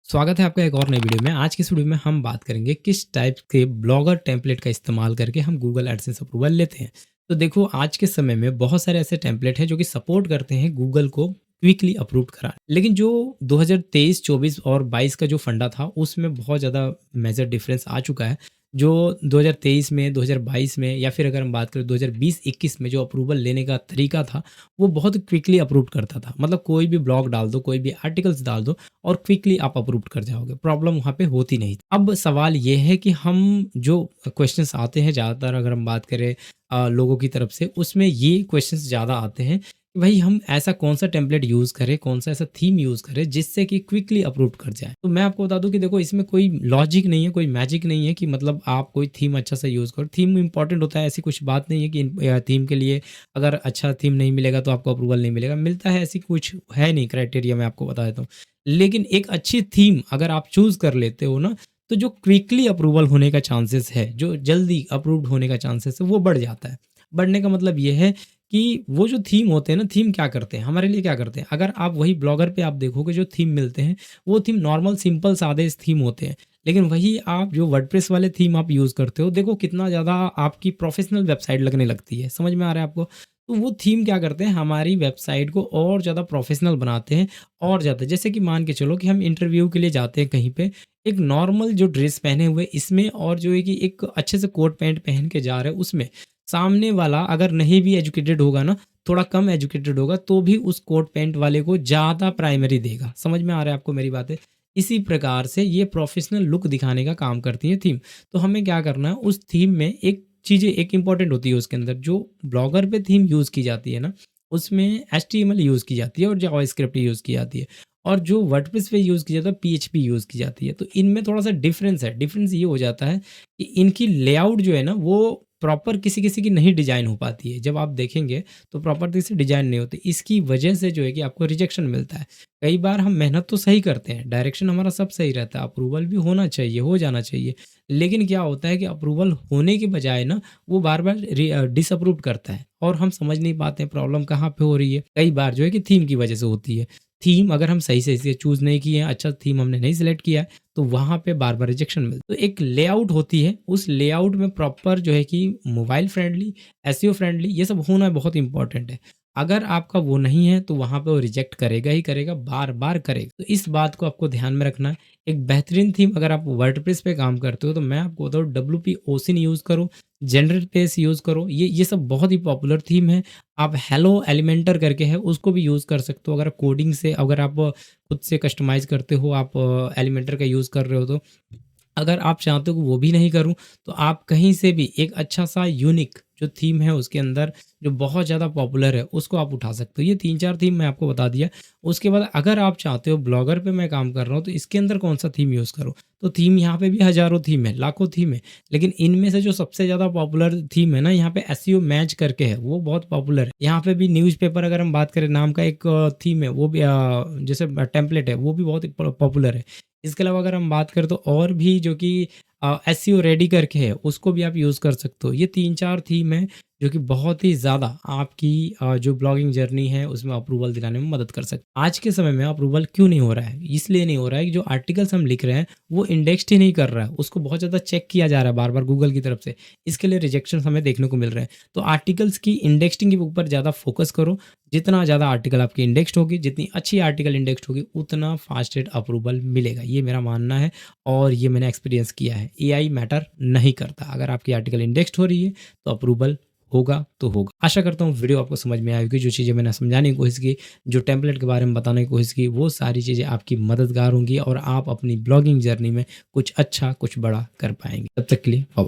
स्वागत है आपका एक और नई वीडियो में। आज की इस वीडियो में हम बात करेंगे किस टाइप के ब्लॉगर टेम्पलेट का इस्तेमाल करके हम गूगल एडसेंस अप्रूवल लेते हैं। तो देखो, आज के समय में बहुत सारे ऐसे टेम्पलेट हैं जो कि सपोर्ट करते हैं गूगल को क्विकली अप्रूव कराने। लेकिन जो 2023, 24 और 22 का जो फंडा था उसमें बहुत ज़्यादा मेजर डिफरेंस आ चुका है। जो 2023 में, 2022 में या फिर अगर हम बात करें 2020-21 में जो अप्रूवल लेने का तरीका था, वो बहुत क्विकली अप्रूव करता था। मतलब कोई भी ब्लॉग डाल दो, कोई भी आर्टिकल्स डाल दो और क्विकली आप अप्रूव कर जाओगे, प्रॉब्लम वहाँ पे होती नहीं। अब सवाल ये है कि हम जो क्वेश्चंस आते हैं ज़्यादातर, अगर हम बात करें लोगों की तरफ से, उसमें ये क्वेश्चंस ज़्यादा आते हैं कि भाई हम ऐसा कौन सा टेम्पलेट यूज़ करें, कौन सा ऐसा थीम यूज़ करें जिससे कि क्विकली अप्रूव कर जाए। तो मैं आपको बता दूं कि देखो, इसमें कोई लॉजिक नहीं है, कोई मैजिक नहीं है कि मतलब आप कोई थीम अच्छा सा यूज़ करो। थीम इंपॉर्टेंट होता है, ऐसी कुछ बात नहीं है कि थीम के लिए अगर अच्छा थीम नहीं मिलेगा तो आपको अप्रूवल नहीं मिलेगा, मिलता है, ऐसी कुछ है नहीं क्राइटेरिया। मैं आपको बता देता हूँ। लेकिन एक अच्छी थीम अगर आप चूज़ कर लेते हो ना, तो जो क्विकली अप्रूवल होने का चांसेस है, जो जल्दी अप्रूव्ड होने का चांसेस है, वो बढ़ जाता है। बढ़ने का मतलब ये है कि वो जो थीम होते हैं ना, थीम क्या करते हैं, हमारे लिए क्या करते हैं। अगर आप वही ब्लॉगर पे आप देखोगे जो थीम मिलते हैं, वो थीम नॉर्मल सिंपल सादे थीम होते हैं। लेकिन वही आप जो वर्डप्रेस वाले थीम आप यूज़ करते हो, देखो कितना ज़्यादा आपकी प्रोफेशनल वेबसाइट लगने लगती है। समझ में आ रहा है आपको? तो वो थीम क्या करते हैं, हमारी वेबसाइट को और ज़्यादा प्रोफेशनल बनाते हैं। और ज़्यादा, जैसे कि मान के चलो कि हम इंटरव्यू के लिए जाते हैं कहीं पे, एक नॉर्मल जो ड्रेस पहने हुए इसमें और जो है कि एक अच्छे से कोट पैंट पहन के जा रहे हैं उसमें, सामने वाला अगर नहीं भी एजुकेटेड होगा ना, थोड़ा कम एजुकेटेड होगा, तो भी उस कोट पैंट वाले को ज़्यादा प्राइमरी देगा। समझ में आ रहा है आपको मेरी बातें? इसी प्रकार से ये प्रोफेशनल लुक दिखाने का काम करती है थीम। तो हमें क्या करना है, उस थीम में एक चीज़ें एक इंपॉर्टेंट होती है उसके अंदर, जो ब्लॉगर पे थीम यूज़ की जाती है ना, उसमें एचटीएमएल यूज़ की जाती है और जावास्क्रिप्ट यूज़ की जाती है। और जो वर्डप्रेस पे यूज़ की जाता है, पीएचपी यूज़ की जाती है। तो इनमें थोड़ा-सा डिफ़रेंस है। डिफ़रेंस ये हो जाता है कि इनकी लेआउट जो है ना, वो प्रॉपर किसी-किसी की नहीं डिज़ाइन हो पाती है। जब आप देखेंगे तो प्रॉपर तरीके से डिज़ाइन नहीं होती। इसकी वजह से जो है कि आपको रिजेक्शन मिलता है। कई बार हम मेहनत तो सही करते हैं, डायरेक्शन हमारा सब सही रहता है, अप्रूवल भी होना चाहिए, हो जाना चाहिए। लेकिन क्या होता है कि अप्रूवल होने के बजाय ना, वो बार-बार डिसअप्रूव्ड करता है और हम समझ नहीं पाते हैं प्रॉब्लम कहाँ पे हो रही है। कई बार जो है कि थीम की वजह से होती है। थीम अगर हम सही से चूज़ नहीं किए हैं, अच्छा थीम हमने नहीं सिलेक्ट किया है, तो वहाँ पे बार-बार रिजेक्शन मिलता है। तो एक लेआउट होती है, उस लेआउट में प्रॉपर जो है कि मोबाइल फ्रेंडली, एसईओ फ्रेंडली, ये सब होना बहुत इंपॉर्टेंट है। अगर आपका वो नहीं है तो वहाँ पे वो रिजेक्ट करेगा ही करेगा, बार-बार करेगा। तो इस बात को आपको ध्यान में रखना है। एक बेहतरीन थीम अगर आप वर्डप्रेस पे काम करते हो, तो मैं आपको बताऊँ, डब्ल्यूपी ओसिन यूज़ करो, जनरलपेस यूज़ करो। ये सब बहुत ही पॉपुलर थीम है। आप हेलो एलिमेंटर करके है, उसको भी यूज़ कर सकते हो। अगर कोडिंग से, अगर आप खुद से कस्टमाइज़ करते हो, आप एलिमेंटर का यूज़ कर रहे हो तो। अगर आप चाहते हो कि वो भी नहीं करूँ, तो आप कहीं से भी एक अच्छा-सा यूनिक जो थीम है उसके अंदर, जो बहुत ज़्यादा पॉपुलर है, उसको आप उठा सकते हो। ये 3-4 थीम मैं आपको बता दिया। उसके बाद अगर आप चाहते हो ब्लॉगर पे मैं काम कर रहा हूँ, तो इसके अंदर कौन-सा थीम यूज़ करूँ? तो थीम यहाँ पे भी हज़ारों थीम है, लाखों थीम है। लेकिन इनमें से जो सबसे ज़्यादा पॉपुलर थीम है ना, यहाँ पे एसईओ मैच करके है, वो बहुत पॉपुलर है। यहाँ पे भी न्यूज़पेपर अगर हम बात करें नाम का एक थीम है, वो भी जैसे टेम्पलेट है, वो भी बहुत ही पॉपुलर है। इसके अलावा अगर हम बात करें तो और भी जो कि एसईओ रेडी करके है, उसको भी आप यूज़ कर सकते हो। ये 3-4 थीम है जो कि बहुत ही ज़्यादा आपकी जो ब्लॉगिंग जर्नी है उसमें अप्रूवल दिलाने में मदद कर सकते। आज के समय में अप्रूवल क्यों नहीं हो रहा है? इसलिए नहीं हो रहा है कि जो आर्टिकल्स हम लिख रहे हैं वो इंडेक्स्ड ही नहीं कर रहा है। उसको बहुत ज़्यादा चेक किया जा रहा है बार-बार गूगल की तरफ से। इसके लिए रिजेक्शन हमें देखने को मिल रहे हैं। तो आर्टिकल्स की इंडेक्सिंग के ऊपर ज़्यादा फोकस करो। जितना ज़्यादा आर्टिकल आपकी इंडेक्स्ड होगी, जितनी अच्छी आर्टिकल इंडेक्स्ड होगी, उतना फास्टेस्ट अप्रूवल मिलेगा। ये मेरा मानना है और ये मैंने एक्सपीरियंस किया है। एआई मैटर नहीं करता। अगर आपकी आर्टिकल इंडेक्स्ड हो रही है तो अप्रूवल होगा तो होगा। आशा करता हूँ वीडियो आपको समझ में आई होगी। जो चीज़ें मैंने समझाने की कोशिश की, जो टेम्पलेट के बारे में बताने की कोशिश की, वो सारी चीज़ें आपकी मददगार होंगी और आप अपनी ब्लॉगिंग जर्नी में कुछ अच्छा, कुछ बड़ा कर पाएँगे। तब तक के लिए बाय।